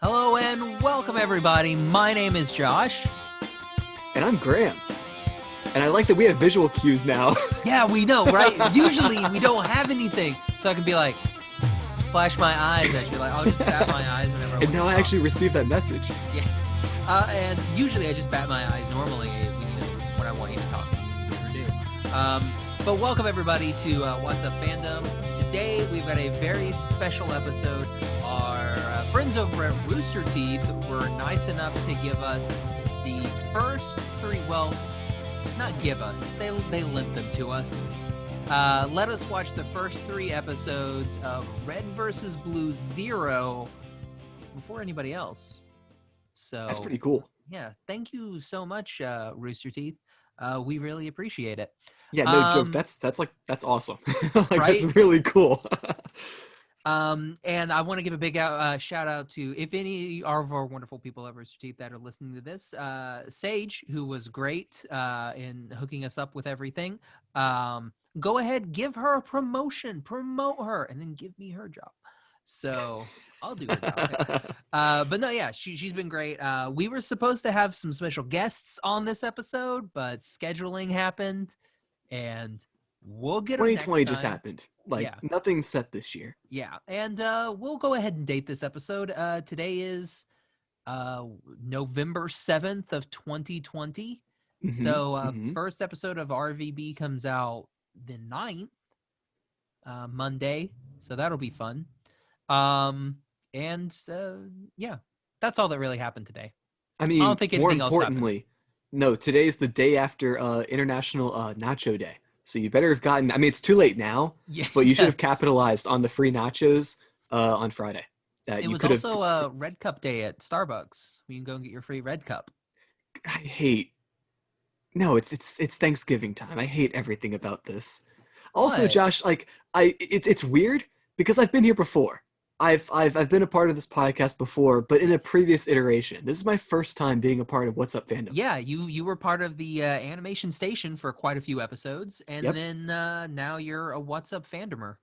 Hello and welcome everybody. My name is Josh. And I'm Graham. And I like that we have visual cues now. Yeah, we know, right? Usually we don't have anything. So I can be like, flash my eyes at you. Like, I'll just bat my eyes whenever I want And now to I talk. actually received that message. Yeah. And usually I just bat my eyes normally when I want you to talk. You never do. But welcome everybody to What's Up Fandom. Today we've got a very special episode. Our friends over at Rooster Teeth were nice enough to give us the first three, well, not give us, they lent them to us. Let us watch the first three episodes of Red vs. Blue Zero before anybody else. So That's pretty cool. Yeah, thank you so much, Rooster Teeth. We really appreciate it. Yeah, no joke. That's awesome. Like, right? That's really cool. And I want to give a big shout out to, if any of our wonderful people at Rooster Teeth that are listening to this, Sage, who was great in hooking us up with everything. Go ahead, give her a promotion, promote her, and then give me her job. So I'll do her job. But no, yeah, she's been great. We were supposed to have some special guests on this episode, but scheduling happened, and we'll get them next 2020 time. just happened. Like, yeah. Nothing's set this year. Yeah, and we'll go ahead and date this episode. Today is November 7th of 2020. So first episode of RWBY comes out the 9th, Monday. So that'll be fun. And yeah, that's all that really happened today. I mean, I don't think anything else happened. No, today's the day after International Nacho Day. So you better have gotten, I mean, it's too late now, but you should have capitalized on the free nachos on Friday. It was also a Red Cup Day at Starbucks. You can go and get your free Red Cup. It's Thanksgiving time. I hate everything about this. Also, What? Josh, like it's weird because I've been here before. I've been a part of this podcast before, but in a previous iteration. This is my first time being a part of What's Up Fandom. Yeah, you were part of the animation station for quite a few episodes, and then now you're a What's Up Fandomer.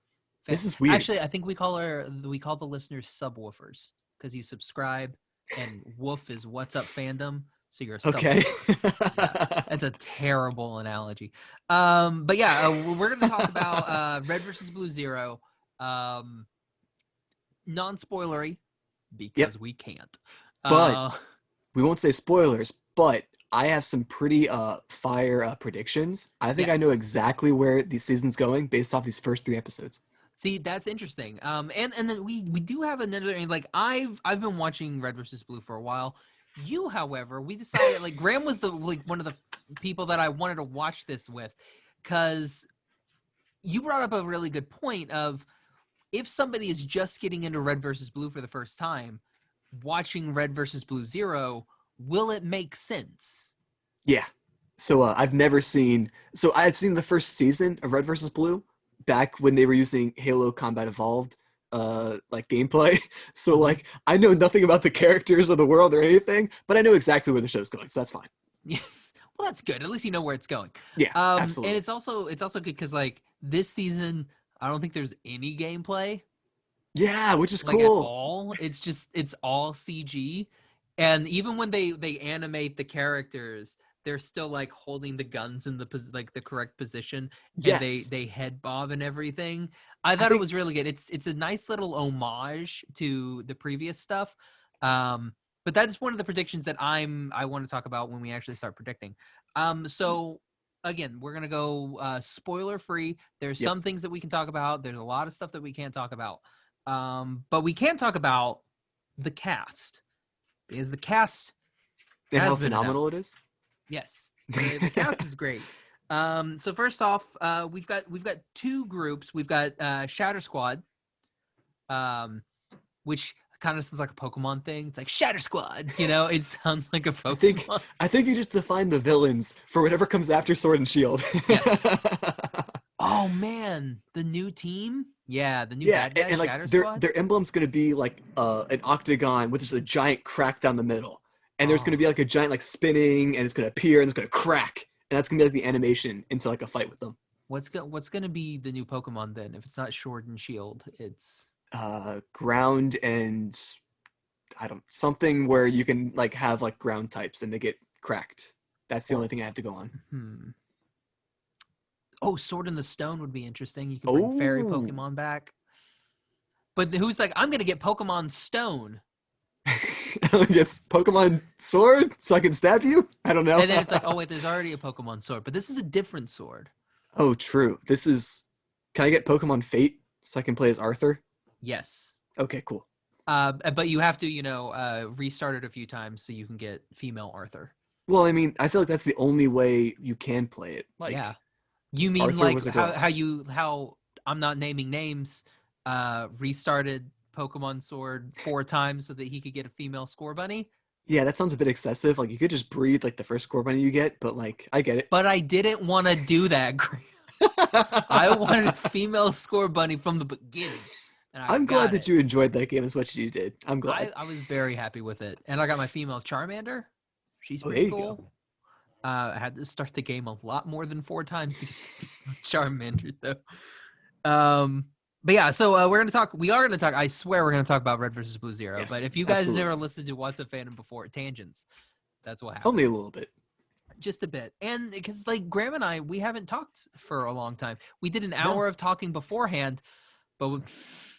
This is weird. Actually, I think we call the listeners subwoofers because you subscribe, and woof is What's Up Fandom. So you're a subwoofer. Yeah, that's a terrible analogy. But yeah, we're gonna talk about Red vs. Blue Zero. Non-spoilery because we can't. But we won't say spoilers, but I have some pretty fire predictions. I think I know exactly where the season's going based off these first three episodes. See, that's interesting. And then we do have another, like, I've been watching Red vs. Blue for a while. You, however, we decided, like, Graham was one of the people that I wanted to watch this with, because you brought up a really good point of, if somebody is just getting into Red versus Blue for the first time, watching Red versus Blue Zero, will it make sense? Yeah. So I've seen the first season of Red versus Blue back when they were using Halo Combat Evolved like gameplay. So like I know nothing about the characters or the world or anything, but I know exactly where the show's going, so that's fine. Yes. Well, that's good. At least you know where it's going. Yeah, absolutely. And it's also good because, like, this season, I don't think there's any gameplay. Yeah, which is like, cool. At all. It's all CG. And even when they animate the characters, they're still like holding the guns in the correct position. And they head bob and everything. I thought it was really good. It's a nice little homage to the previous stuff. But that's one of the predictions that I want to talk about when we actually start predicting. So again, we're going to go spoiler free. There's some things that we can talk about. There's a lot of stuff that we can't talk about. But we can talk about the cast, because the cast and has how been phenomenal announced. It is. Yes, the cast is great. So first off, we've got two groups. We've got Shatter Squad, which kind of sounds like a Pokemon thing. It's like Shatter Squad, it sounds like a Pokemon. I think you just defined the villains for whatever comes after Sword and Shield. Yes. Oh man, the new team? Yeah, the new bad guy, and like Shatter Squad? their emblem's gonna be like an octagon with just a giant crack down the middle. And there's gonna be like a giant like spinning, and it's gonna appear and it's gonna crack. And that's gonna be like the animation into like a fight with them. What's gonna be the new Pokemon then? If it's not Sword and Shield, it's Ground and I don't something where you can like have like ground types and they get cracked. That's the only thing I have to go on. Oh, Sword in the Stone would be interesting. You could bring fairy Oh. Pokemon back. But who's like, I'm gonna get Pokemon Stone. Gets Pokemon Sword so I can stab you? I don't know. And then it's like, oh wait, there's already a Pokemon Sword, but this is a different sword. Oh, true. Can I get Pokemon Fate so I can play as Arthur? Yes. Okay, cool. But you have to, restart it a few times so you can get female Arthur. Well, I mean, I feel like that's the only way you can play it. Like, yeah. You mean Arthur like was a girl. how I'm not naming names, restarted Pokemon Sword 4 times so that he could get a female Score Bunny? Yeah, that sounds a bit excessive. Like, you could just breed like the first Score Bunny you get, but like, I get it. But I didn't want to do that, Graham. I wanted a female Score Bunny from the beginning. And I'm glad that you enjoyed that game as much as you did. I'm glad. I was very happy with it. And I got my female Charmander. She's there pretty you cool. go. I had to start the game a lot more than 4 times to get Charmander, though. But yeah, so we are gonna talk. I swear we're gonna talk about Red versus Blue Zero. Yes, but if you guys absolutely. never listened to What's a Fandom before, tangents. That's what happens. Only a little bit. Just a bit. And because like Graham and I, we haven't talked for a long time. We did an hour of talking beforehand, but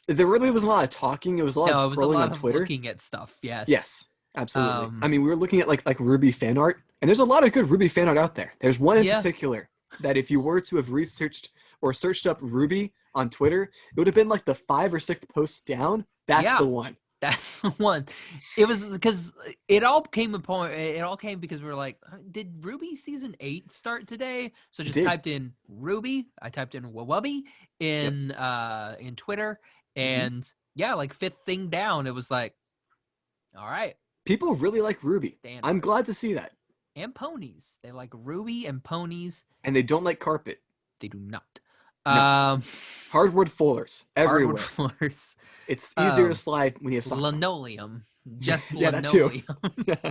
there really wasn't a lot of talking. It was a lot of scrolling on Twitter. Looking at stuff. Yes, absolutely. I mean, we were looking at like RWBY fan art, and there's a lot of good RWBY fan art out there. There's one in particular that if you were to have researched or searched up RWBY on Twitter, it would have been like the 5th or 6th post down. That's the one. That's the one. It was because it all came because we were like, did RWBY season 8 start today? So just typed in RWBY. I typed in RWBY in Twitter, and like 5th thing down, it was like, all right. People really like RWBY. I'm glad to see that. And ponies. They like RWBY and ponies. And they don't like carpet. They do not. No. Hardwood floors everywhere. Hardwood floors. It's easier to slide when you have socks linoleum. Just linoleum. That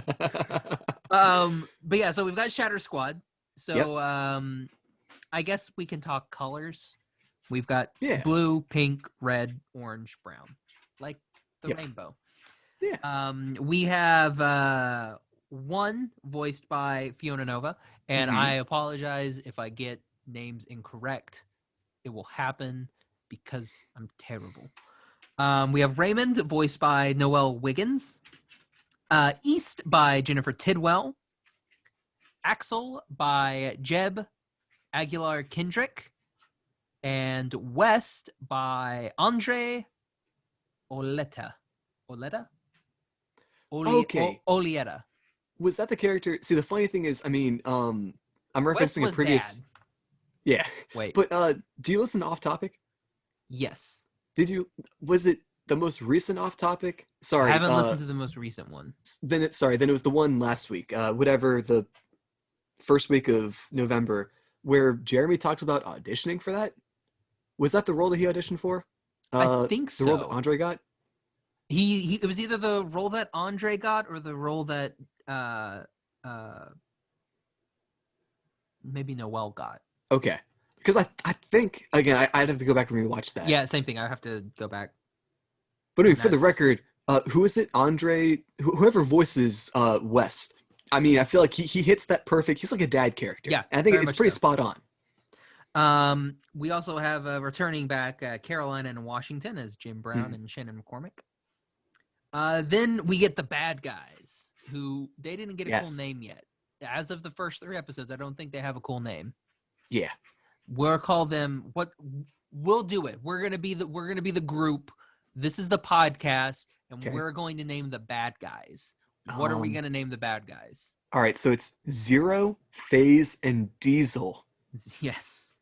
too. But yeah, so we've got Shatter Squad. So I guess we can talk colors. We've got blue, pink, red, orange, brown, like the rainbow. Yeah. We have one voiced by Fiona Nova, and I apologize if I get names incorrect. It will happen because I'm terrible. We have Raymond, voiced by Noelle Wiggins. East by Jennifer Tidwell. Axel by Jeb Aguilar-Kendrick. And West by Andre Oleta. Olieta. Was that the character? See, the funny thing is, I mean, I'm referencing a previous... Dad. Yeah. Wait. But do you listen to Off Topic? Yes. Was it the most recent Off Topic? Sorry. I haven't listened to the most recent one. Then it was the one last week. Whatever, the first week of November, where Jeremy talks about auditioning for that. Was that the role that he auditioned for? I think so. The role that Andre got? It was either the role that Andre got or the role that maybe Noelle got. Okay. Because I think, again, I'd have to go back and rewatch that. Yeah, same thing. I have to go back. But anyway, for the record, who is it? Andre, whoever voices West. I mean, I feel like he hits that perfect. He's like a dad character. Yeah, and I think it's pretty spot on. We also have returning back Carolina and Washington as Jim Brown and Shannon McCormick. Then we get the bad guys, who they didn't get a cool name yet. As of the first 3 episodes, I don't think they have a cool name. Yeah. We'll call them what we'll do it. We're gonna be the group. This is the podcast, and we're going to name the bad guys. What are we gonna name the bad guys? All right, so it's Zero, FaZe, and Diesel. Yes.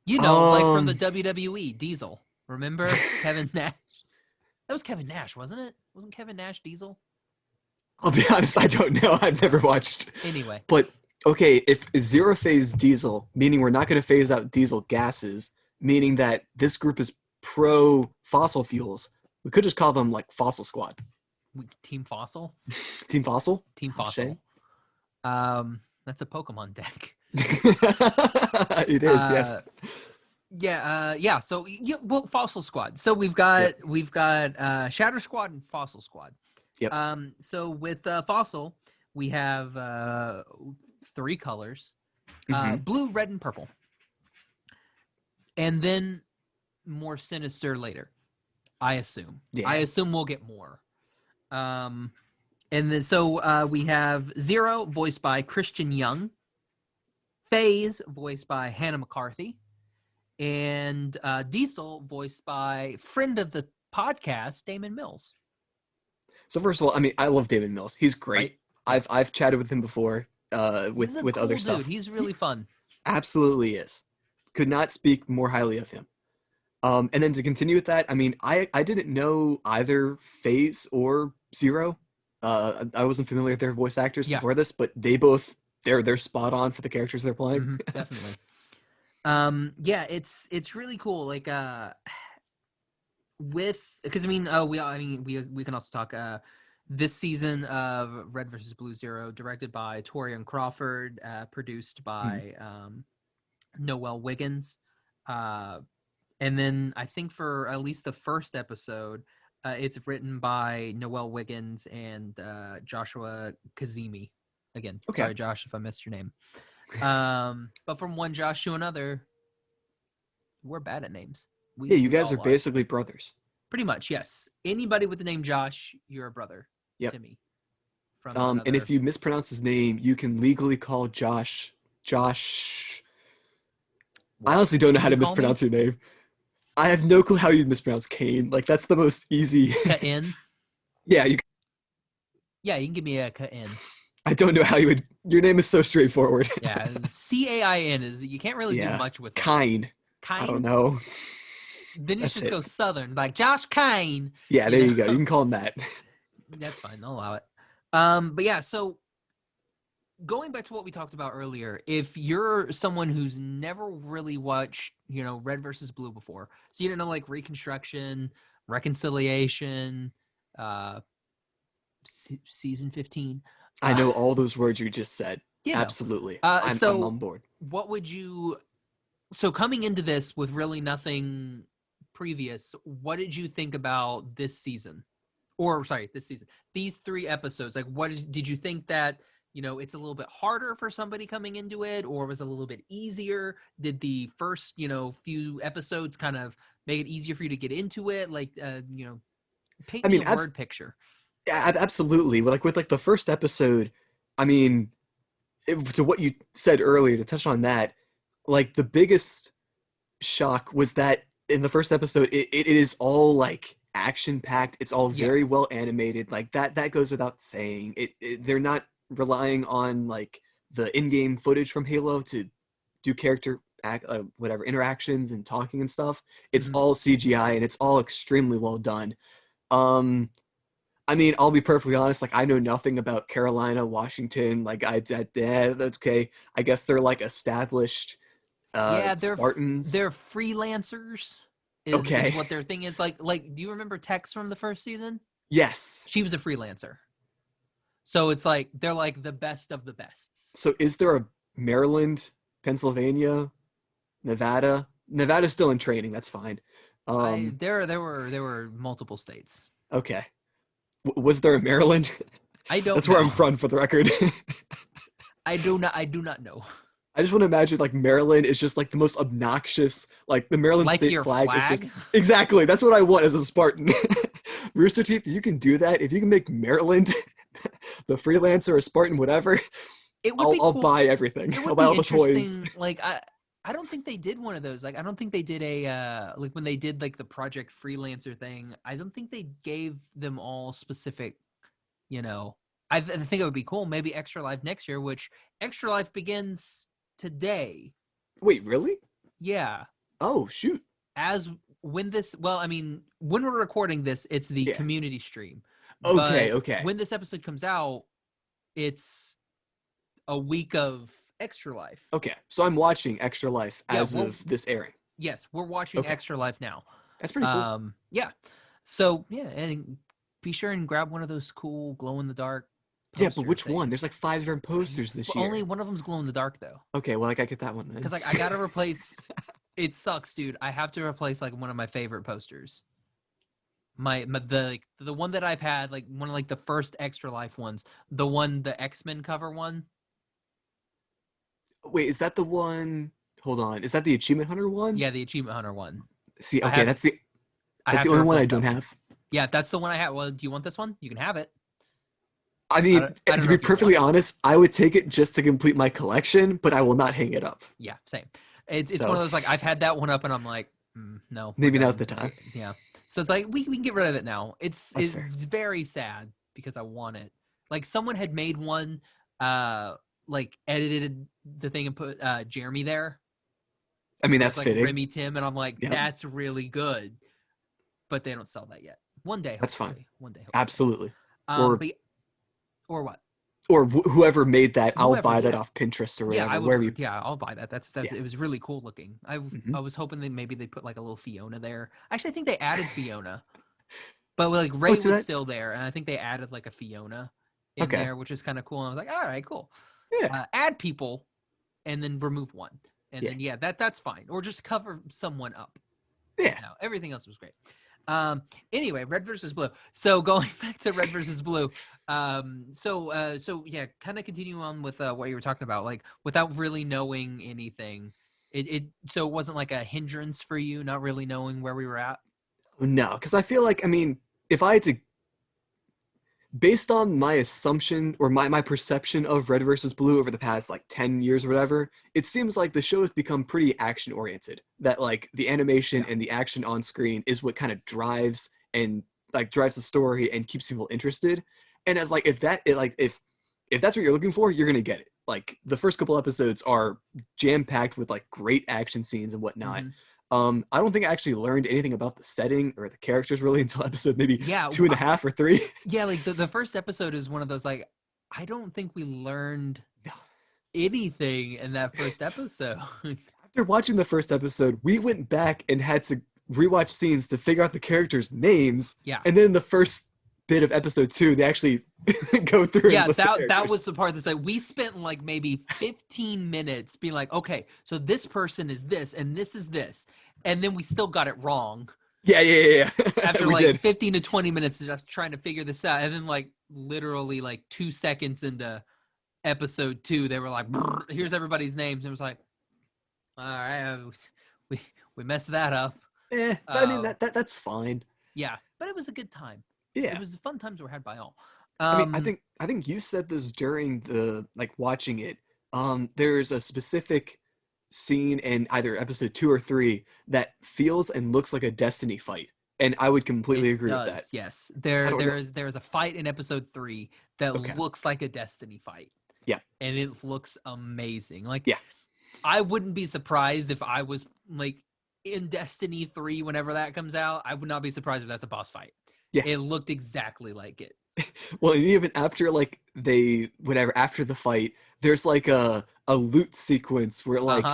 Like from the WWE, Diesel. Remember Kevin Nash? That was Kevin Nash, wasn't it? Wasn't Kevin Nash Diesel? I'll be honest, I don't know. I've never watched. Anyway. But, okay, if Zero phase Diesel, meaning we're not going to phase out diesel gases, meaning that this group is pro-fossil fuels, we could just call them, like, Fossil Squad. Team Fossil? Team Fossil? Team Fossil. That's a Pokemon deck. It is, yes. Yeah. So well, Fossil Squad. So we've Yep. got Shatter Squad and Fossil Squad. Yep. So with Fossil, we have 3 colors: Mm-hmm. blue, red, and purple, and then more sinister later. I assume. I Yeah. assume we'll get more. And then so we have Zero, voiced by Christian Young. FaZe, voiced by Hannah McCarthy. And Diesel, voiced by friend of the podcast, Damon Mills. So first of all, I mean, I love David Mills. He's great. Right? I've chatted with him before, He's a with cool other dude. stuff. He's He really fun. absolutely is. Could not speak more highly of him. And then to continue with that, I mean, I didn't know either FaZe or Zero. I wasn't familiar with their voice actors Yeah. before this, but they're spot on for the characters they're playing. Definitely. Yeah, it's really cool. Like because I mean we can also talk this season of Red versus Blue Zero, directed by Torian Crawford, produced by Noel Wiggins, and then I think for at least the first episode, it's written by Noel Wiggins and Joshua Kazemi. Again, Okay. sorry Josh if I missed your name. But from one Josh to another, we're bad at names. You guys are basically brothers. Pretty much, yes. Anybody with the name Josh, you're a brother Yep. to me. From another... And if you mispronounce his name, you can legally call Josh. I honestly don't know how to mispronounce your name. I have no clue how you'd mispronounce Kane. Like, that's the most easy. Kain? Yeah, you can give me a Kain. I don't know how you would. Your name is so straightforward. Yeah, Cain is. You can't really do much with it. Kine. I don't know. Then you just go Southern, like Josh Kane. Yeah, there you go. You can call him that. That's fine. I'll allow it. But yeah, so going back to what we talked about earlier, if you're someone who's never really watched, Red versus Blue before, so you don't know like Reconstruction, Reconciliation, season 15. I know all those words you just said. Absolutely. I'm on board. What would you... So coming into this with really nothing previous, what did you think about this season? Or sorry, this season. These 3 episodes. Like, did you think that, it's a little bit harder for somebody coming into it, or was it a little bit easier? Did the first, few episodes kind of make it easier for you to get into it? Like, paint me a word picture. Yeah, absolutely. Like with the first episode, I mean, to what you said earlier, to touch on that, like the biggest shock was that in the first episode, it is all like action packed. It's all very well animated. Like that goes without saying. They're not relying on like the in-game footage from Halo to do character interactions and talking and stuff. It's all CGI and it's all extremely well done. I mean, I'll be perfectly honest. Like, I know nothing about Carolina, Washington. Like, okay. I guess they're like established Spartans. They're freelancers. Is what their thing is. Like, do you remember Tex from the first season? Yes. She was a freelancer. So it's like they're like the best of the bests. So is there a Maryland, Pennsylvania, Nevada? Nevada's still in training. That's fine. There were multiple states. Okay. Was there a Maryland? I don't. That's where I'm from, for the record. I do not know. I just want to imagine like Maryland is just like the most obnoxious, like the Maryland like state your flag is flag? just exactly. That's what I want as a Spartan. Rooster Teeth, you can do that. If you can make Maryland the freelancer or Spartan, whatever, I'll buy everything. I'll buy all the toys. Like I don't think they did one of those. Like I don't think they did a like when they did like the Project Freelancer thing. I don't think they gave them all specific, I think it would be cool. Maybe Extra Life next year, which Extra Life begins today. Wait, really? Yeah. Oh, shoot. When we're recording this, it's the community stream. Okay. When this episode comes out, it's a week of Extra Life. Okay, so I'm watching Extra Life as of this airing. Yes, we're watching Extra Life now. That's pretty cool. Yeah. So, and be sure and grab one of those cool glow-in-the-dark Yeah, but which one? There's like 5 different posters this year. Only one of them's glow-in-the-dark, though. Okay, well, I gotta get that one then. Because, like, I gotta replace It sucks, dude. I have to replace like one of my favorite posters. The one that I've had, like one of like the first Extra Life ones, the X-Men cover one. Wait, is that the one? Hold on, is that the Achievement Hunter one? Yeah, the Achievement Hunter one. See, I okay, have that's I have the to only one I replace don't that one. have. Yeah, that's the one I have. Well, do you want this one? You can have it. I mean, I don't to know be if you want perfectly it. honest, I would take it just to complete my collection, but I will not hang it up. Yeah, same. It's one So of those like I've had that one up and I'm like, no, we're maybe now's done. the time. Yeah. So it's like we can get rid of it now. That's fair. It's very sad because I want it. Like someone had made one, like edited the thing and put Jeremy there. I mean, So that's it's like fitting. Remy Tim, and I'm like, Yep. that's really good. But they don't sell that yet. One day, That's hopefully. fine. One day, hopefully. Absolutely. Or But or what? or whoever made that, I'll Whoever, buy that yeah. off Pinterest or Yeah, wherever. I would. Wherever you, Yeah, I'll buy that. That's yeah. it was really cool looking. Mhm. I was hoping that maybe they put like a little Fiona there. Actually, I think they added Fiona, but like Oh, Ray to was that. still there, and I think they added like a Fiona in Okay. there, which is kind of cool. And I was like, all right, cool. Yeah. Add people, and then remove one, and Yeah. then yeah, that's fine, or just cover someone up. Yeah. No, everything else was great. Anyway, Red versus Blue. So going back to Red versus Blue. So yeah, kind of continue on with what you were talking about, like without really knowing anything. So it wasn't like a hindrance for you, not really knowing where we were at. No, because I feel like, I mean, if I had to, based on my assumption or my perception of Red versus Blue over the past like 10 years or whatever, it seems like the show has become pretty action oriented. That like the animation Yeah. and the action on screen is what kind of drives the story and keeps people interested. And as like if that's what you're looking for, you're gonna get it. Like the first couple episodes are jam packed with like great action scenes and whatnot. Mhm. I don't think I actually learned anything about the setting or the characters really until episode maybe Yeah, 2.5 or 3. yeah. Like the first episode is one of those like I don't think we learned anything in that first episode. After watching the first episode, we went back and had to rewatch scenes to figure out the characters' names. Yeah. And then the first bit of episode 2, they actually go through. Yeah, and list that was the part that's like we spent like maybe 15 minutes being like, okay, so this person is this and this is this, and then we still got it wrong. Yeah. After we like did. 15 to 20 minutes of just trying to figure this out, and then like literally like 2 seconds into episode 2, they were like, "Here's everybody's names," and it was like, all right, we messed that up. But I mean that's fine. Yeah, but it was a good time. Yeah, It was fun times were had by all. I mean, I think you said this during the like watching it. There's a specific scene in either episode 2 or 3 that feels and looks like a Destiny fight, and I would completely agree with that. Yes, I don't know. there is a fight in episode 3 that Okay. looks like a Destiny fight. Yeah. And it looks amazing. Like, yeah, I wouldn't be surprised if I was like in Destiny 3 whenever that comes out. I would not be surprised if that's a boss fight. Yeah. It looked exactly like it. Well, and even after like after the fight, there's like a loot sequence where like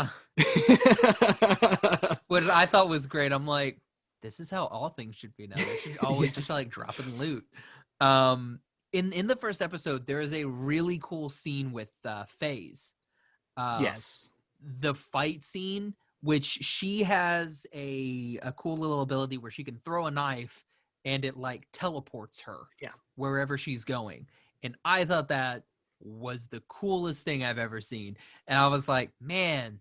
What I thought was great. I'm like, this is how all things should be now. They should always just Yes. like dropping loot. In the first episode, there is a really cool scene with FaZe. Yes. The fight scene, which she has a cool little ability where she can throw a knife and it like teleports her wherever she's going. And I thought that was the coolest thing I've ever seen. And I was like, man,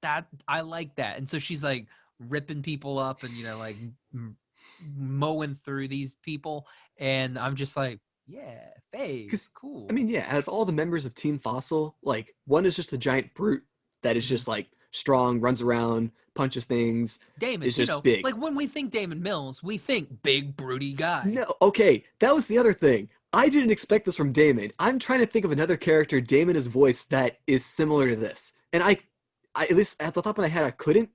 that I like that. And so she's like ripping people up and, you know, like mowing through these people. And I'm just like, yeah, FaZe, cool. I mean, yeah, out of all the members of Team Fossil, like one is just a giant brute that is just like strong, runs around, punches things. Damon is just big. Like when we think Damon Mills, we think big broody guy. No, okay, that was the other thing. I didn't expect this from Damon. I'm trying to think of another character Damon has voiced that is similar to this, and I at least at the top of my head I couldn't.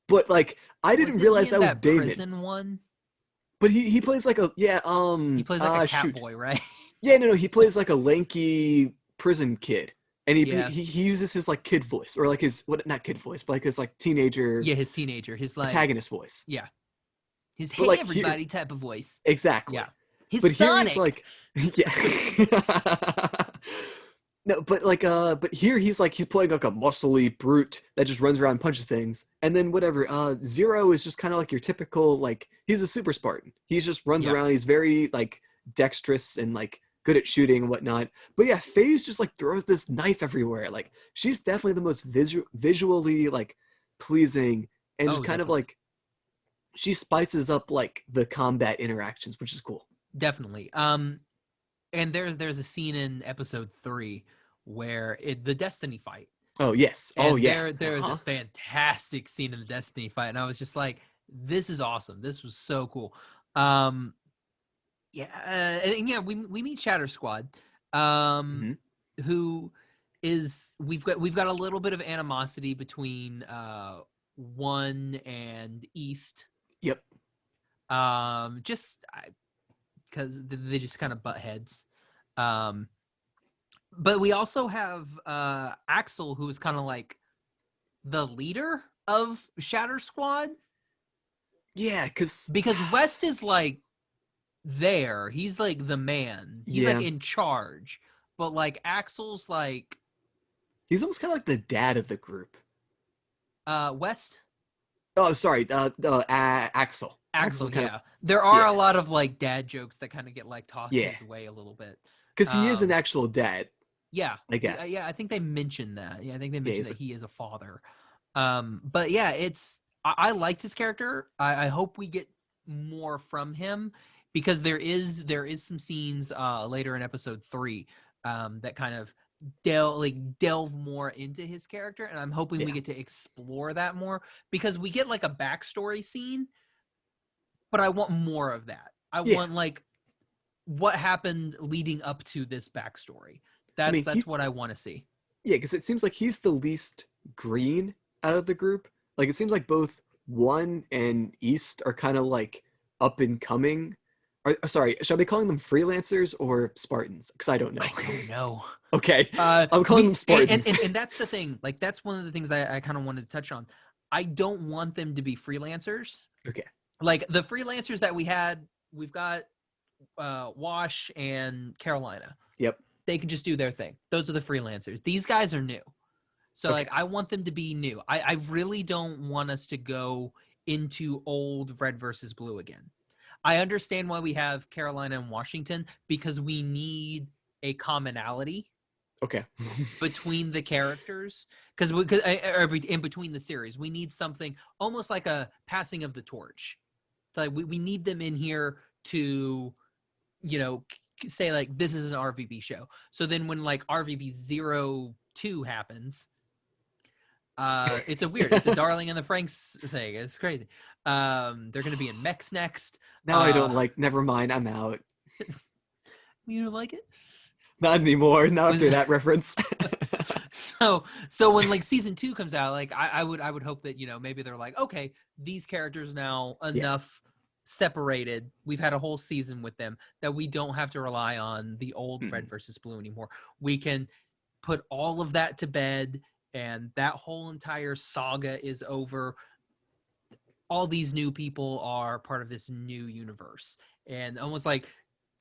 But like I didn't realize that was Damon. Prison one. But he plays like a he plays like a cat boy, right? Yeah, no, he plays like a lanky prison kid. And he uses his like kid voice or like his not kid voice, but like his like teenager. Yeah, his teenager, his like protagonist voice. Yeah, his but hey like everybody type of voice. Exactly. Yeah, his but Sonic. Here he's like, yeah. No, but like but here he's playing like a muscly brute that just runs around and punches things. And then whatever, Zero is just kind of like your typical, like, he's a super Spartan. He just runs Yep. around, he's very like dexterous and like good at shooting and whatnot. But yeah, FaZe just like throws this knife everywhere. Like, she's definitely the most visually like pleasing, and just Oh, kind of definitely. like she spices up like the combat interactions, which is cool. Definitely. And there's a scene in episode 3 where the Destiny fight, Oh yes. Oh and yeah. there's a fantastic scene in the Destiny fight, and I was just like, this is awesome. This was so cool. Um, yeah, and yeah, we meet Shatter Squad, Hmm. who is we've got a little bit of animosity between One and East, Yep. just because they just kind of butt heads. Um, but we also have Axel, who is kind of like the leader of Shatter Squad, Yeah, because West is like there. He's like the man. He's like yeah, in charge. But like Axel's like he's almost kind of like the dad of the group. West. Oh, sorry, Axel. Axel, Axel's kind of, yeah. There are a yeah, lot of like dad jokes that kind of get like tossed yeah, his way a little bit. because he is an Um actual dad, yeah. I guess. Yeah, I think they mentioned that. Yeah, I think they Yeah, mentioned he's that a, he is a father. But yeah, I liked his character. I hope we get more from him, because there is some scenes later in episode 3 that kind of delve more into his character, and I'm hoping we yeah, get to explore that more, because we get like a backstory scene, but I want more of that. I yeah. want like what happened leading up to this backstory. I That's mean, that's what I want to see. yeah, because it seems like he's the least green out of the group. Like, it seems like both One and East are kind of like up and coming. Or, sorry, should I be calling them freelancers or Spartans? Because I don't know. I don't know. Okay, Uh, I'm calling we them Spartans. and that's the thing. Like, that's one of the things I kind of wanted to touch on. I don't want them to be freelancers. Okay. Like the freelancers that we've got Wash and Carolina. Yep. They can just do their thing. Those are the freelancers. These guys are new. So Okay. like I want them to be new. I really don't want us to go into old Red versus Blue again. I understand why we have Carolina and Washington, because we need a commonality Okay. between the characters, because in between the series we need something almost like a passing of the torch. It's like we need them in here to, say like this is an RVB show, so then when like RVB 02 happens, it's a Darling and the Franks thing. It's crazy. They're gonna be in Mex next. Now I don't like. Never mind. I'm out. You don't like it? Not anymore. Not after that reference. So when like season 2 comes out, like I would hope that, maybe they're like, okay, these characters now Yeah. enough separated. We've had a whole season with them that we don't have to rely on the old Red versus Blue anymore. We can put all of that to bed, and that whole entire saga is over. All these new people are part of this new universe, and almost like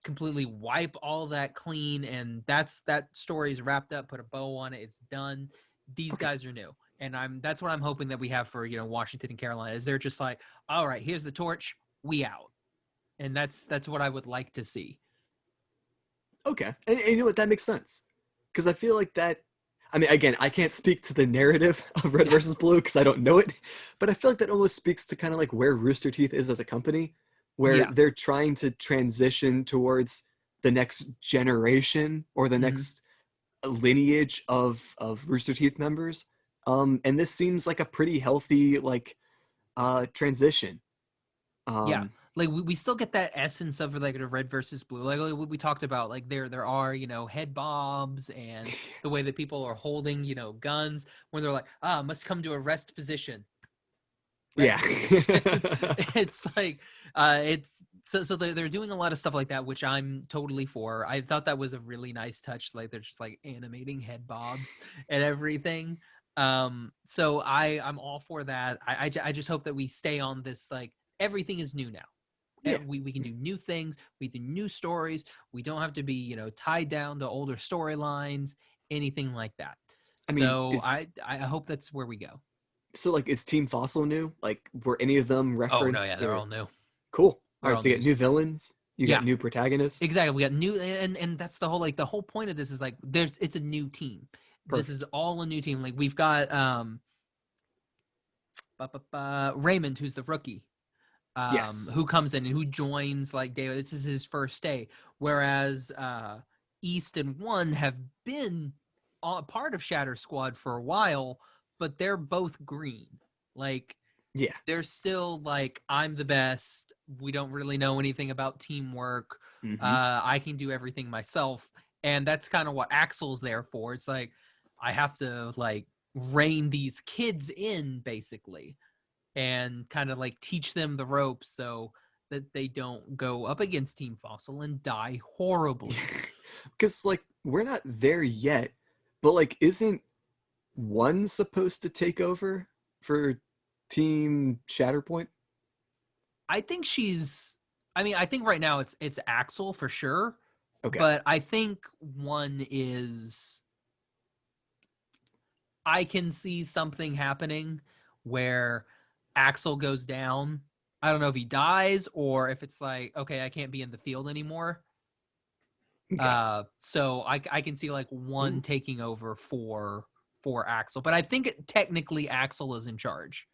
completely wipe all that clean, and that story's wrapped up, put a bow on it, it's done. These Okay. guys are new, and that's what I'm hoping that we have for Washington and Carolina, is they're just like, all right, here's the torch, we out. And that's what I would like to see. Okay. And you know what? That makes sense. Because I feel like that. I mean, again, I can't speak to the narrative of Red versus Blue because I don't know it, but I feel like that almost speaks to kind of like where Rooster Teeth is as a company, where Yeah. they're trying to transition towards the next generation or the Mm-hmm. next lineage of Rooster Teeth members. And this seems like a pretty healthy like transition. Yeah, Um, like we still get that essence of like a Red versus Blue, like what we talked about. Like there are head bobs, and the way that people are holding guns when they're like, must come to a rest position. yeah. Rest position. It's like it's so they're doing a lot of stuff like that, which I'm totally for. I thought that was a really nice touch. Like they're just like animating head bobs and everything. So I'm all for that. I just hope that we stay on this, like everything is new now. Yeah. We can do new things, we do new stories. We don't have to be tied down to older storylines anything like that. I mean, So I hope that's where we go. so like, is Team Fossil new? Like, were any of them Oh no, yeah, referenced they're or all new. cool? All They're right, all so you get new news. villains, you Yeah, got new protagonists. exactly. We got new, and that's the whole the whole point of this is like it's a new team. This Perfect. is all a new team. Like we've got Raymond, who's the rookie, Yes. who comes in and who joins like David. This is his first day, whereas East and One have been part of Shatter Squad for a while, but they're both green. Like Yeah. they're still like, I'm the best. We don't really know anything about teamwork. Mm-hmm. I can do everything myself, and that's kind of what Axel's there for. It's like I have to like rein these kids in basically and kind of like teach them the ropes so that they don't go up against Team Fossil and die horribly. Because like we're not there yet, but like isn't one supposed to take over for Team Shatterpoint? I think I think right now it's Axel for sure, Okay. but I think one is I can see something happening where Axel goes down. I don't know if he dies or if it's like, okay, I can't be in the field anymore. Okay. So I can see like one Ooh. taking over for Axel, but I think technically Axel is in charge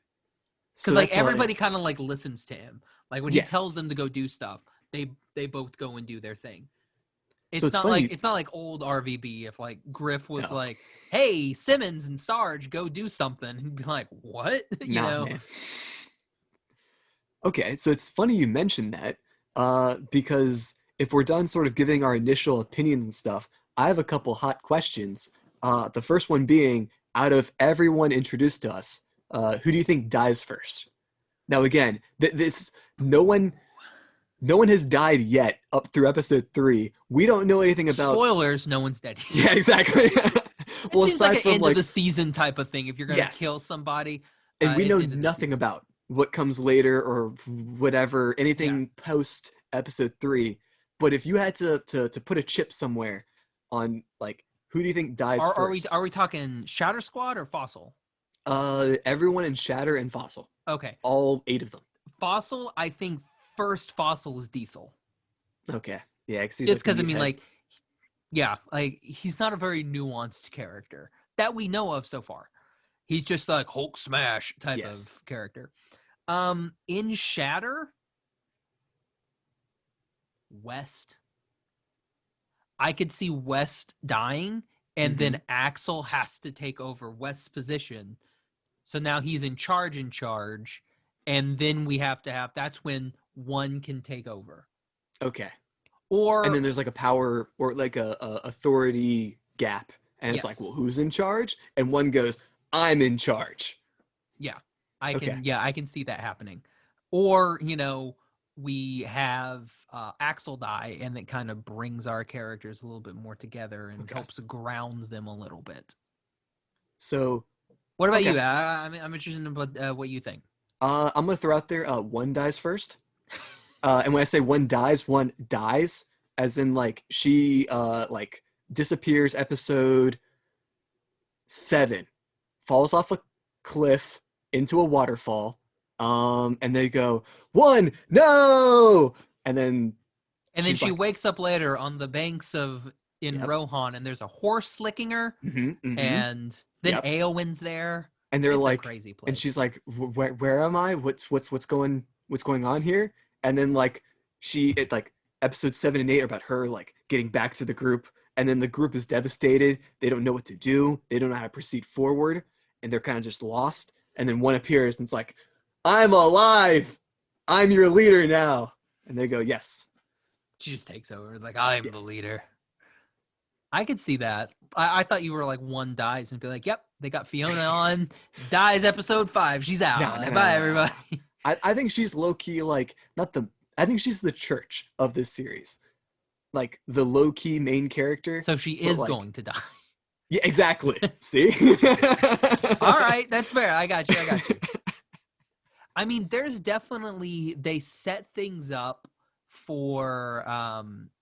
So because like that's everybody like kind of like listens to him. Like when he tells yes. them to go do stuff, they both go and do their thing. So it's funny. It's not like old RVB if like Griff was No, like, "Hey, Simmons and Sarge, go do something." He'd be like, "What?" you nah, know? man. Okay, so it's funny you mentioned that, because if we're done sort of giving our initial opinions and stuff, I have a couple hot questions. The first one being, out of everyone introduced to us, who do you think dies first? Now, again, this no one, no one has died yet up through episode 3. We don't know anything about. Spoilers, no one's dead yet. Yeah, exactly. It Well, seems like aside an from end of the like season type of thing. If you're gonna kill yes, somebody, and we it's know end of the nothing season. about what comes later or whatever, Yeah. anything post episode 3. But if you had to put a chip somewhere on like who do you think dies first? Are we talking Shatter Squad or Fossil? Everyone in Shatter and Fossil, Okay. all 8 of them. Fossil, I think first Fossil is Diesel. Okay, yeah, because he's Just like the because I mean, meathead. like, yeah, like he's not a very nuanced character that we know of so far. He's just like Hulk smash type of Yes. character. In Shatter, West, I could see West dying, and Mm-hmm. then Axel has to take over West's position. So now he's in charge, and then we have to have that's when one can take over. Okay. And Or then there's like a power or like a authority gap, and it's like, yes. well, who's in charge? And one goes, I'm in charge. Yeah. Okay. I can see that happening. Or, we have Axel die and it kind of brings our characters a little bit more together and Okay. helps ground them a little bit. So What about okay. you? I'm interested in what you think. I'm gonna throw out there. One dies first. And when I say one dies, as in like she like disappears. Episode 7, falls off a cliff into a waterfall. And they go one no, and then And then she's she like, wakes up later on the banks of in yep, Rohan and there's a horse licking her mm-hmm, mm-hmm, and then yep. Eowyn's there. And they're It's a like, crazy and place. she's like, where am I? What's going on here? And then like like episode 7 and 8 are about her like getting back to the group, and then the group is devastated. They don't know what to do. They don't know how to proceed forward, and they're kind of just lost. And then one appears and it's like, I'm alive. I'm your leader now. And they go, yes, She just takes over like I'm the yes. leader. I could see that. I thought you were like one dies and be like, yep, they got Fiona on. Dies episode 5. She's out. No, no, Like, no, bye, no, no. everybody. I think she's low key like not the. I think she's the church of this series, like the low key main character. So she But is like, going to die. yeah, exactly. See. All right, that's fair. I got you. I mean, there's definitely they set things up for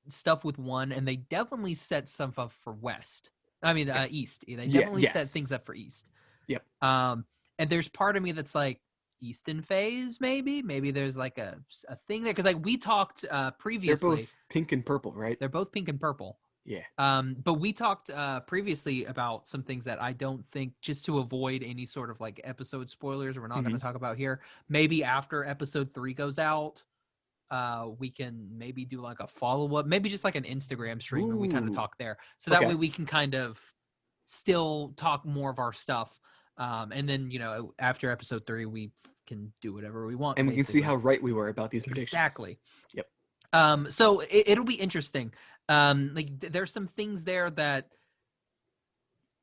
stuff with one, and they definitely set stuff up for West. I mean, East. They Yeah. definitely set things Yes. up for East. Yep. And there's part of me that's like Easton phase, maybe there's like a thing there because like we talked They're previously. both pink and purple, right? They're both pink and purple. Yeah. But we talked previously about some things that I don't think, just to avoid any sort of like episode spoilers, we're not going to talk about here. Maybe after episode 3 goes out, we can maybe do like a follow-up, maybe just like an Instagram stream and we kind of talk there. So that way we can kind of still talk more of our stuff. And then, you know, after episode 3, we can do whatever we want. And we can see how right we were about these predictions. Exactly. Yep. So it'll be interesting. Like there's some things there that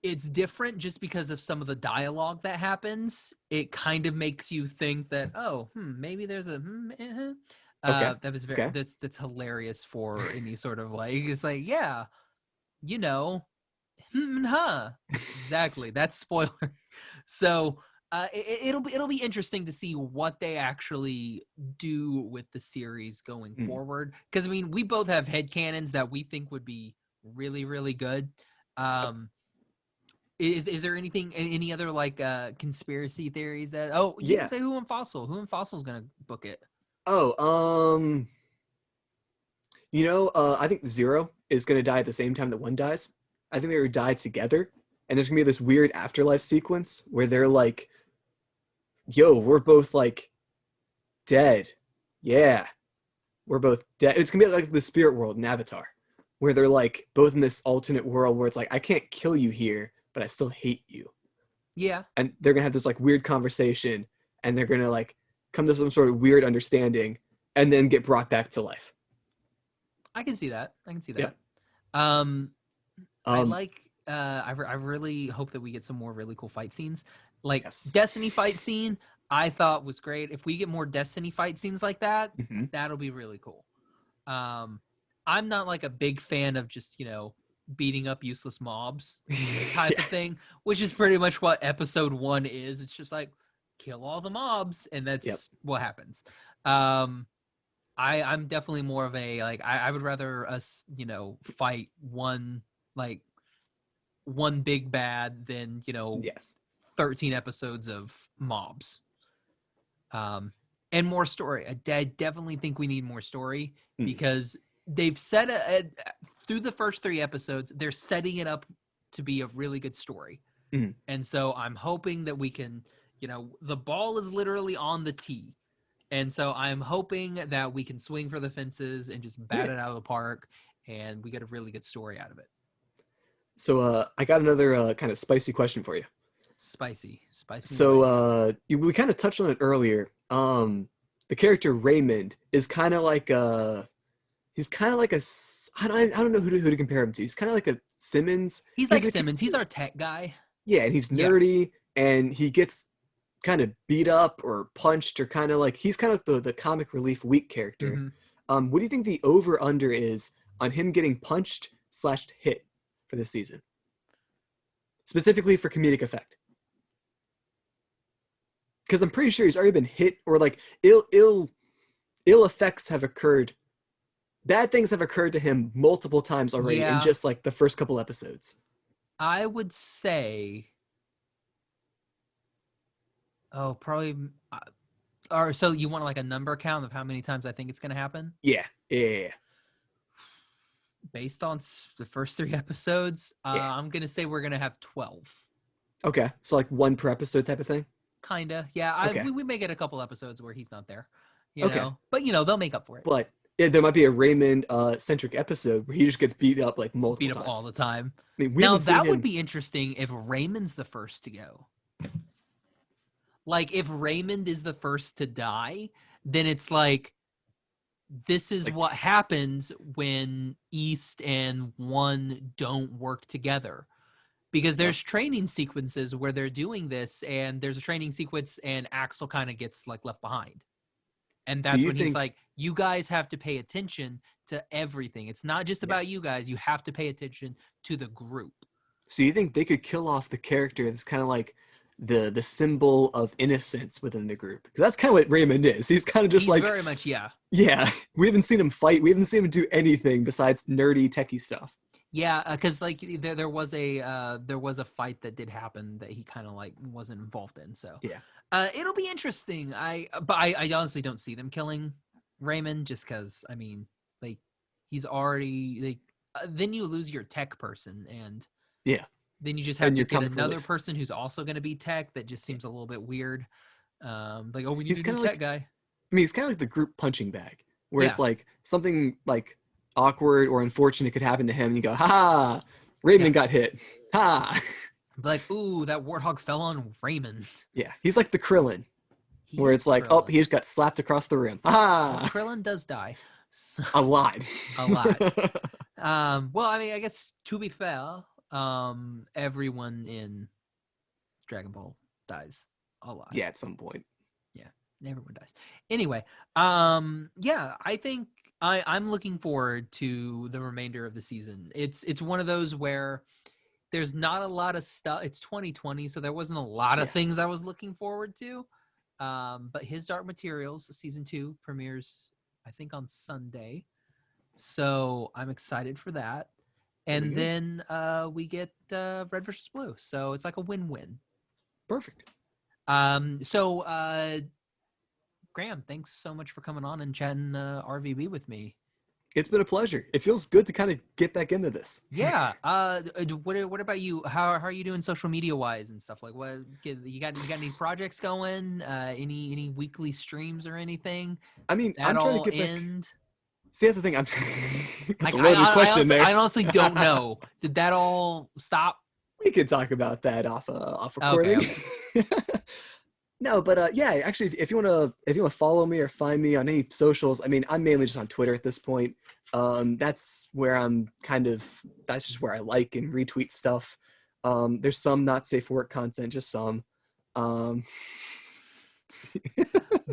it's different just because of some of the dialogue that happens. It kind of makes you think that, oh, maybe there's a that was very that's hilarious for any sort of like, it's like, yeah, you know, exactly, that's spoiler. So it'll be interesting to see what they actually do with the series going forward, because I mean we both have headcanons that we think would be really, really good. Is there any other like conspiracy theories that you can say who in Fossil's gonna book it? You know, I think Zero is gonna die at the same time that one dies. I think they're gonna die together, and there's gonna be this weird afterlife sequence where they're like, yo, we're both like dead. Yeah, we're both dead. It's gonna be like the spirit world in Avatar, where they're like both in this alternate world where it's like, I can't kill you here, but I still hate you. Yeah. And they're gonna have this like weird conversation, and they're gonna like come to some sort of weird understanding, and then get brought back to life. I can see that. Yeah. I like. I really hope that we get some more really cool fight scenes. Like Destiny fight scene, I thought was great. If we get more Destiny fight scenes like that, that'll be really cool. I'm not like a big fan of just, you know, beating up useless mobs type of thing, which is pretty much what episode 1 is. It's just like kill all the mobs, and that's what happens. I'm definitely more of a like I would rather us, you know, fight one big bad than, you know, 13 episodes of mobs. And more story. I definitely think we need more story because they've set through the first 3 episodes, they're setting it up to be a really good story. And so I'm hoping that we can, you know, the ball is literally on the tee. And so I'm hoping that we can swing for the fences and just bat it out of the park, and we get a really good story out of it. So I got another kind of spicy question for you. Spicy. So we kind of touched on it earlier. The character Raymond is kind of like he's kind of like I don't know who to compare him to. He's kind of like a Simmons. He's like Simmons. He's our tech guy. Yeah, and he's nerdy, and he gets kind of beat up or punched, or kind of like he's kind of the comic relief weak character. What do you think the over under is on him getting punched / hit for this season, specifically for comedic effect? Because I'm pretty sure he's already been hit, or like ill effects have occurred. Bad things have occurred to him multiple times already in just like the first couple episodes. I would say, probably. Or so you want like a number count of how many times I think it's going to happen? Yeah. Based on the first 3 episodes, I'm going to say we're going to have 12. Okay, so like 1 per episode type of thing? Kinda, yeah. We may get a couple episodes where he's not there, you know? But, you know, they'll make up for it. But there might be a Raymond-centric episode where he just gets beat up like multiple times. Beat up all the time. I mean, now, that would be interesting if Raymond's the first to go. Like, if Raymond is the first to die, then it's like, this is what happens when East and One don't work together. Because there's training sequences where they're doing this, and there's a training sequence, and Axel kind of gets like left behind. And that's when he's like, you guys have to pay attention to everything. It's not just about you guys. You have to pay attention to the group. So you think they could kill off the character that's kind of like the symbol of innocence within the group? Because that's kind of what Raymond is. He's kind of just like very much, yeah. We haven't seen him fight. We haven't seen him do anything besides nerdy techie stuff. Yeah, because like there was a fight that did happen that he kind of like wasn't involved in. So Yeah. it'll be interesting. I honestly don't see them killing Raymond just because I mean like he's already like then you lose your tech person and Yeah. then you just have And to your get comic another relief. person who's also going to be tech. That just Yeah. seems a little bit weird. Like, oh, we need He's a new kind of tech like, guy. I mean, he's kind of like the group punching bag, where it's Yeah, like something like awkward or unfortunate could happen to him, and you go, "Ha! yeah. Raymond got hit. Ha!" Like, ooh, that warthog fell on Raymond. Yeah, he's like the Krillin, He where is it's like, "Oh, he Krillin. just got slapped across the room. Well, Ha! Krillin does die. So, A lot." a lot. Well, I mean, I guess to be fair, everyone in Dragon Ball dies a lot. Yeah, at some point. Yeah, everyone dies. Anyway, yeah, I think I'm looking forward to the remainder of the season. It's one of those where there's not a lot of stuff. It's 2020, so there wasn't a lot of Yeah, things I was looking forward to. But His Dark Materials season 2 premieres, I think, on Sunday. So I'm excited for that. very And good. then we get Red versus Blue. So it's like a win-win. Perfect. So Graham, thanks so much for coming on and chatting RVB with me. It's been a pleasure. It feels good to kind of get back into this. Yeah. What about you? How are you doing social media wise and stuff? Like, what you got any projects going? Any weekly streams or anything? I Did mean, that I'm trying to all get back. end? See, that's the thing. I'm. That's Like, a loaded question there. I honestly don't know. Did that all stop? We could talk about that off Okay. recording. No, but yeah, actually, if you wanna follow me or find me on any socials, I mean, I'm mainly just on Twitter at this point. That's where I'm kind of. That's just where I like and retweet stuff. There's some not safe for work content, just some. Um,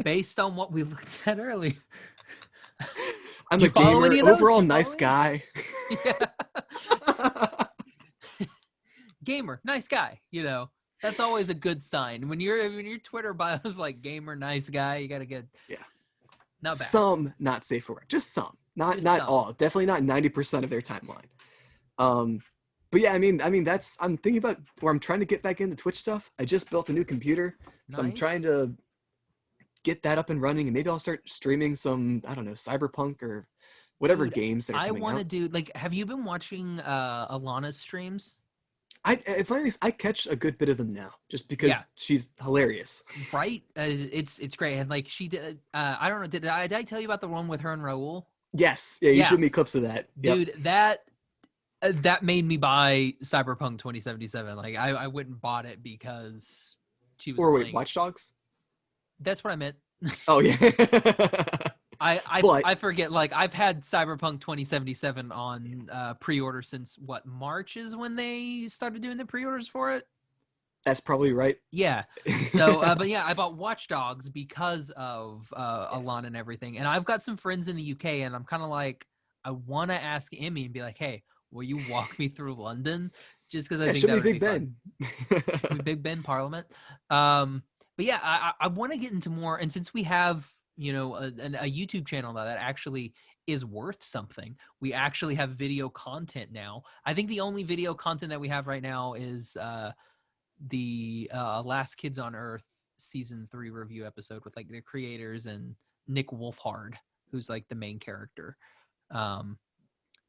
Based on what we looked at earlier, I'm do a you follow any gamer, of those? overall Do you nice follow any? guy. Yeah. Gamer, nice guy. You know, that's always a good sign. When your Twitter bio is like gamer, nice guy, you gotta get Yeah, not bad, some not safe for work, just some, not just not some. all, definitely not 90% of their timeline. Um, but yeah, I mean that's I'm thinking about where I'm trying to get back into Twitch stuff. I just built a new computer, so I'm trying Nice. to get that up and running, and maybe I'll start streaming some, I don't know, Cyberpunk or whatever Dude, games that are I coming want to out. do like have you been watching Alana's streams? I catch a good bit of them now, just Yeah, because she's hilarious. right? It's great. And like she did I don't know, did I tell you about the one with her and Raul? Yes, yeah, you Yeah. showed me clips of that. Yep. Dude, that made me buy Cyberpunk 2077. Like I went and bought it because she was Or wait, playing it. Watch Dogs? That's what I meant. Oh yeah. But I forget. Like I've had Cyberpunk 2077 on pre-order since what March is when they started doing the pre-orders for it. that's probably right. Yeah. So, but yeah, I bought Watch Dogs because of Yes. Alana and everything. And I've got some friends in the UK, and I'm kind of like, I want to ask Emmy and be like, hey, will you walk me through London? Just because I Yeah, think show that me would Big be fun. Ben. Big Ben Parliament. But yeah, I want to get into more. And since we have, you know, a YouTube channel that actually is worth something, we actually have video content now. I think the only video content that we have right now is the Last Kids on Earth season 3 review episode with like the creators and Nick Wolfhard, who's like the main character. Um,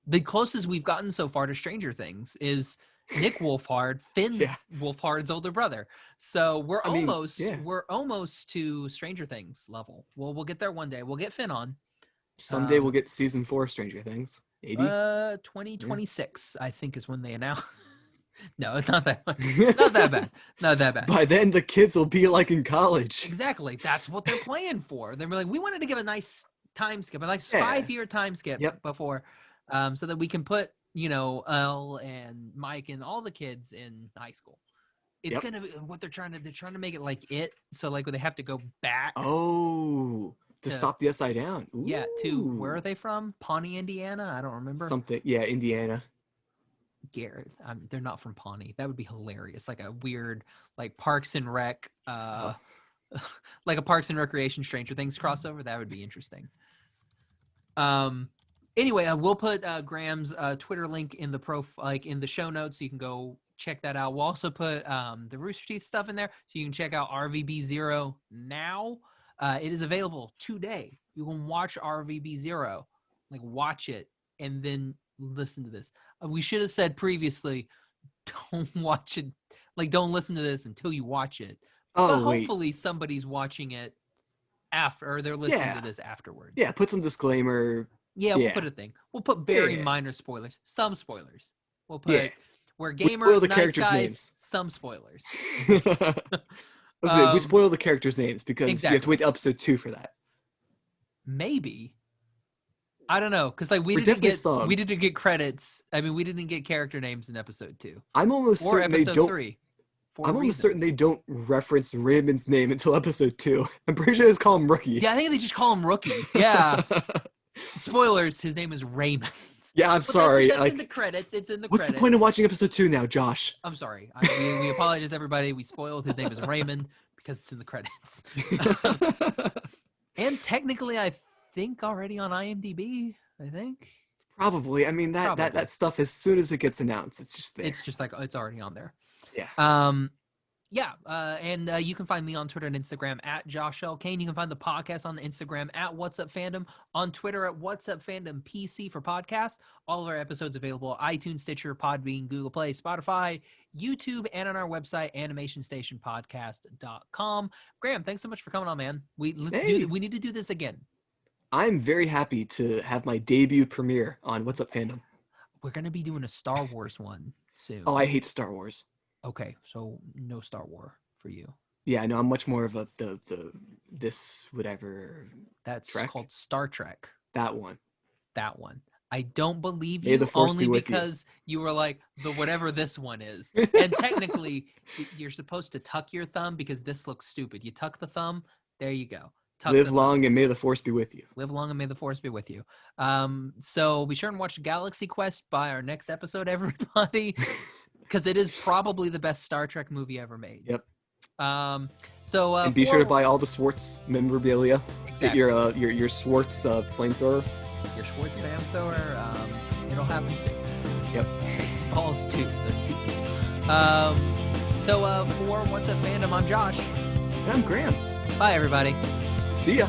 the closest we've gotten so far to Stranger Things is Nick Wolfhard, Yeah. Finn's Wolfhard's older brother. So I mean, yeah. we're almost to Stranger Things level. We'll get there one day. We'll get Finn on. Someday we'll get season 4 of Stranger Things. Maybe. Yeah. 2026, I think, is when they announce. No, it's not that much. Not that bad. Not that bad. By then the kids will be like in college. Exactly. That's what they're playing for. They're like, we wanted to give a nice time skip, a nice Yeah. 5-year time skip Yep. before, so that we can put, you know, Elle and Mike and all the kids in high school. It's Yep. gonna be what they're trying to make it like it. So like they have to go back Oh, to to stop the SI down. yeah, to where are Ooh. they from? Pawnee, Indiana? I don't remember. Something. Yeah, Indiana. Garrett. They're not from Pawnee. That would be hilarious. Like a weird, like Parks and Rec, Oh. like a Parks and Recreation Stranger Things crossover. That would be interesting. Um, Anyway, we'll put Graham's Twitter link in the show notes, so you can go check that out. We'll also put the Rooster Teeth stuff in there, so you can check out RVB Zero now. It is available today. You can watch RVB Zero, watch it, and then listen to this. We should have said previously, don't watch it. Don't listen to this until you watch it. Oh, but hopefully somebody's watching it after, or they're listening to this afterwards. Yeah, put some disclaimer. Yeah, we'll put a thing. We'll put very minor spoilers. Some spoilers. We'll put we're gamers, the nice characters' guys, names. Some spoilers. We spoil the characters' names because you have to wait to episode 2 for that. Maybe. I don't know, because we didn't get credits. I mean, we didn't get character names in episode 2. I'm almost certain they don't. 3. I'm almost certain they don't reference Raymond's name until episode 2. I'm pretty sure they just call him Rookie. Yeah, I think they just call him Rookie. Yeah. Spoilers, his name is Raymond. Yeah, I'm sorry. That's in the credits. It's in the credits. What's the point of watching episode 2 now, Josh? I'm sorry. We apologize, everybody. We spoiled. His name is Raymond because it's in the credits. And technically, I think already on IMDb, I think. Probably. I mean, that stuff, as soon as it gets announced, it's just there. It's just it's already on there. Yeah. And you can find me on Twitter and Instagram at Josh L. Kane. You can find the podcast on the Instagram at What's Up Fandom, on Twitter at What's Up Fandom PC for podcast. All of our episodes available iTunes, Stitcher, Podbean, Google Play, Spotify, YouTube, and on our website, animationstationpodcast.com. Graham, thanks so much for coming on, man. We need to do this again. I'm very happy to have my debut premiere on What's Up Fandom. We're going to be doing a Star Wars one soon. Oh, I hate Star Wars. Okay, so no Star Wars for you. Yeah, no, I'm much more of this whatever. That's Trek? called Star Trek. That one. I don't believe May you the Force only be with because you were like the whatever this one is. And technically, you're supposed to tuck your thumb because this looks stupid. You tuck the thumb. There you go. Live long and may the Force be with you. Live long and may the Force be with you. So be sure and watch Galaxy Quest by our next episode, everybody. Because it is probably the best Star Trek movie ever made. Yep. And be sure to buy all the Swartz memorabilia. Exactly. Get your Swartz flamethrower. Your Swartz flamethrower. It'll happen soon. Yep. Spaceballs 2, the sequel. For What's Up Fandom, I'm Josh. And I'm Graham. Bye, everybody. See ya.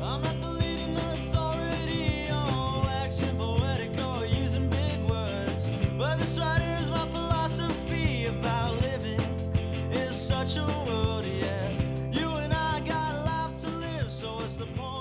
I'm not the leading authority on waxing poetic or using big words, but this writer is my philosophy about living in such a world, yeah. You and I got a life to live, so what's the point?